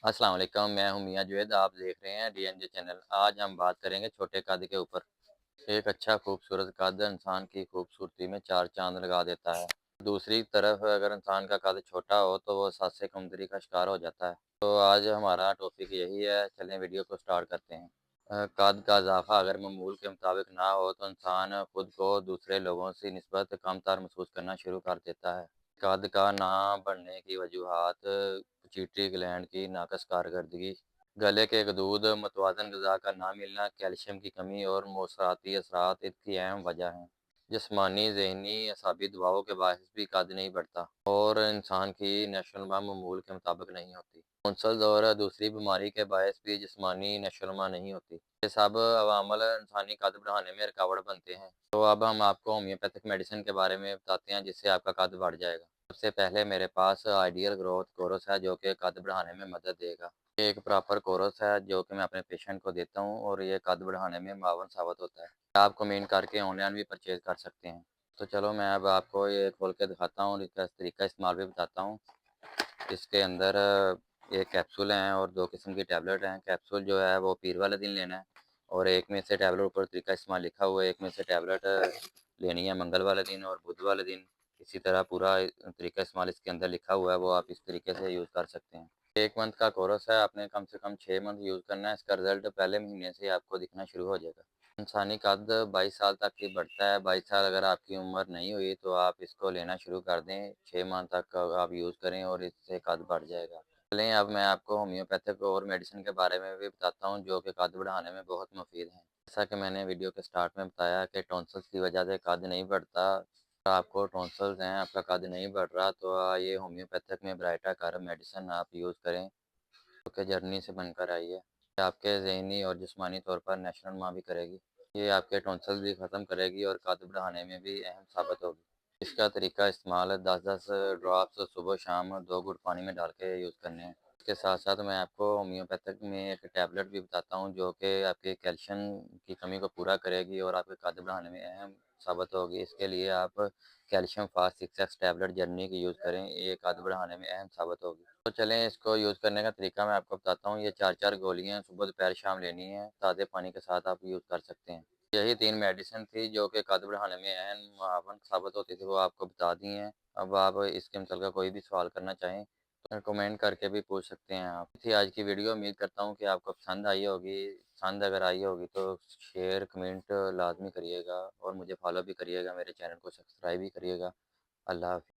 अस्सलाम वालेकुम, मैं हूँ मियाँ जुवैद, आप देख रहे हैं डीएनजे चैनल। आज हम बात करेंगे छोटे कद के ऊपर। एक अच्छा खूबसूरत कद इंसान की खूबसूरती में चार चाँद लगा देता है। दूसरी तरफ अगर इंसान का कद छोटा हो तो वो सांस से कमज़ोरी का शिकार हो जाता है। तो आज हमारा टॉपिक यही है, चलें वीडियो को स्टार्ट करते हैं। कद का इज़ाफ़ा अगर मामूल के मुताबिक ना हो तो इंसान खुद को दूसरे लोगों से निस्बत कमतर महसूस करना शुरू कर देता है। कद का ना बढ़ने की वजूहात पिट्यूटरी ग्लैंड की नाक़स कारकर्दगी, गले के गदूद, मुतवाज़न ग़िज़ा का ना मिलना, कैल्शियम की कमी और मौसराती असरात इसकी अहम वजह हैं। जिस्मानी, ज़हनी, असाबी दबाव के बायस भी कद नहीं बढ़ता और इंसान की नशोनुमा मामूल के मुताबिक नहीं होती। टॉन्सिल्स और दूसरी बीमारी के बायस भी जिस्मानी नशोनुमा नहीं होती। ये सब अवामल इंसानी कद बढ़ाने में रुकावट बनते हैं। तो अब हम आपको होम्योपैथिक मेडिसिन के बारे में बताते हैं जिससे आपका कद बढ़ जाएगा। सबसे पहले मेरे पास आइडियल ग्रोथ कोर्स है जो कि कद बढ़ाने में मदद देगा। ये एक प्रॉपर कोर्स है जो कि मैं अपने पेशेंट को देता हूँ और ये कद बढ़ाने में मुआवन साबित होता है। आप कमेंट करके ऑनलाइन भी परचेज़ कर सकते हैं। तो चलो मैं अब आपको ये खोल के दिखाता हूँ और इसका तरीका इस्तेमाल भी बताता हूँ। इसके अंदर एक कैप्सूल हैं और 2 किस्म की टैबलेट हैं। कैप्सूल जो है वो पीर वाले दिन लेना है और एक में से टैबलेट ऊपर तरीका इस्तेमाल लिखा हुआ है, एक में से टैबलेट लेनी है मंगल वाले दिन और बुध वाले दिन। इसी तरह पूरा तरीका इस्तेमाल इसके अंदर लिखा हुआ है, वो आप इस तरीके से यूज़ कर सकते हैं। 1 मंथ का कोर्स है, आपने कम से कम 6 मंथ यूज़ करना है, इसका रिज़ल्ट पहले महीने से ही आपको दिखना शुरू हो जाएगा। इंसानी कद 22 साल तक ही बढ़ता है, 22 साल अगर आपकी उम्र नहीं हुई तो आप इसको लेना शुरू कर दें, 6 माह तक आप यूज़ करें और इससे कद बढ़ जाएगा। चलें अब मैं आपको होम्योपैथिक और मेडिसिन के बारे में भी बताता हूँ जो कि कद बढ़ाने में बहुत मुफ़ीद हैं। जैसा कि मैंने वीडियो के स्टार्ट में बताया कि टॉन्सिल्स की वजह से कद नहीं बढ़ता, आपको टॉन्सिल्स हैं, आपका कद नहीं बढ़ रहा तो ये होम्योपैथिक में ब्राइटा कार्ब मेडिसिन आप यूज़ करें, जो कि जर्नी से बनकर आई है। ये आपके ज़हनी और जिस्मानी तौर पर नशो-नुमा भी करेगी। ये आपके टॉन्सिल्स भी ख़त्म करेगी और कद बढ़ाने में भी अहम साबित होगी। इसका तरीका इस्तेमाल 10-10 ड्रॉप्स सुबह-शाम 2 घूँट पानी में डाल के यूज़ करने हैं। इसके साथ-साथ मैं आपको होम्योपैथिक में एक टैबलेट भी बताता हूँ जो कि आपके कैल्शियम की कमी को पूरा करेगी और आपके कद बढ़ाने में अहम साबित होगी। इसके लिए आप calcium fast 6x tablet journey की यूज़ करें, ये कद बढ़ाने में अहम साबित होगी। तो चलें इसको यूज़ करने का तरीका मैं आपको बताता हूँ। ये 4-4 गोलियाँ सुबह, दोपहर, शाम लेनी है। ताज़े पानी के साथ आप यूज़ कर सकते हैं। यही 3 मेडिसिन थी जो कि कद बढ़ाने में अहम मुआवन साबित होती थी, वो आपको बता दी हैं। अब आप इसके मुतल्लिक़ कोई भी सवाल करना चाहें तो कमेंट करके भी पूछ सकते हैं आप। थी आज की वीडियो, उम्मीद करता हूँ कि आपको पसंद आई होगी। पसंद अगर आई होगी तो शेयर, कमेंट लाज़मी करिएगा और मुझे फॉलो भी करिएगा, मेरे चैनल को सब्सक्राइब भी करिएगा। अल्लाह हाफ़िज़।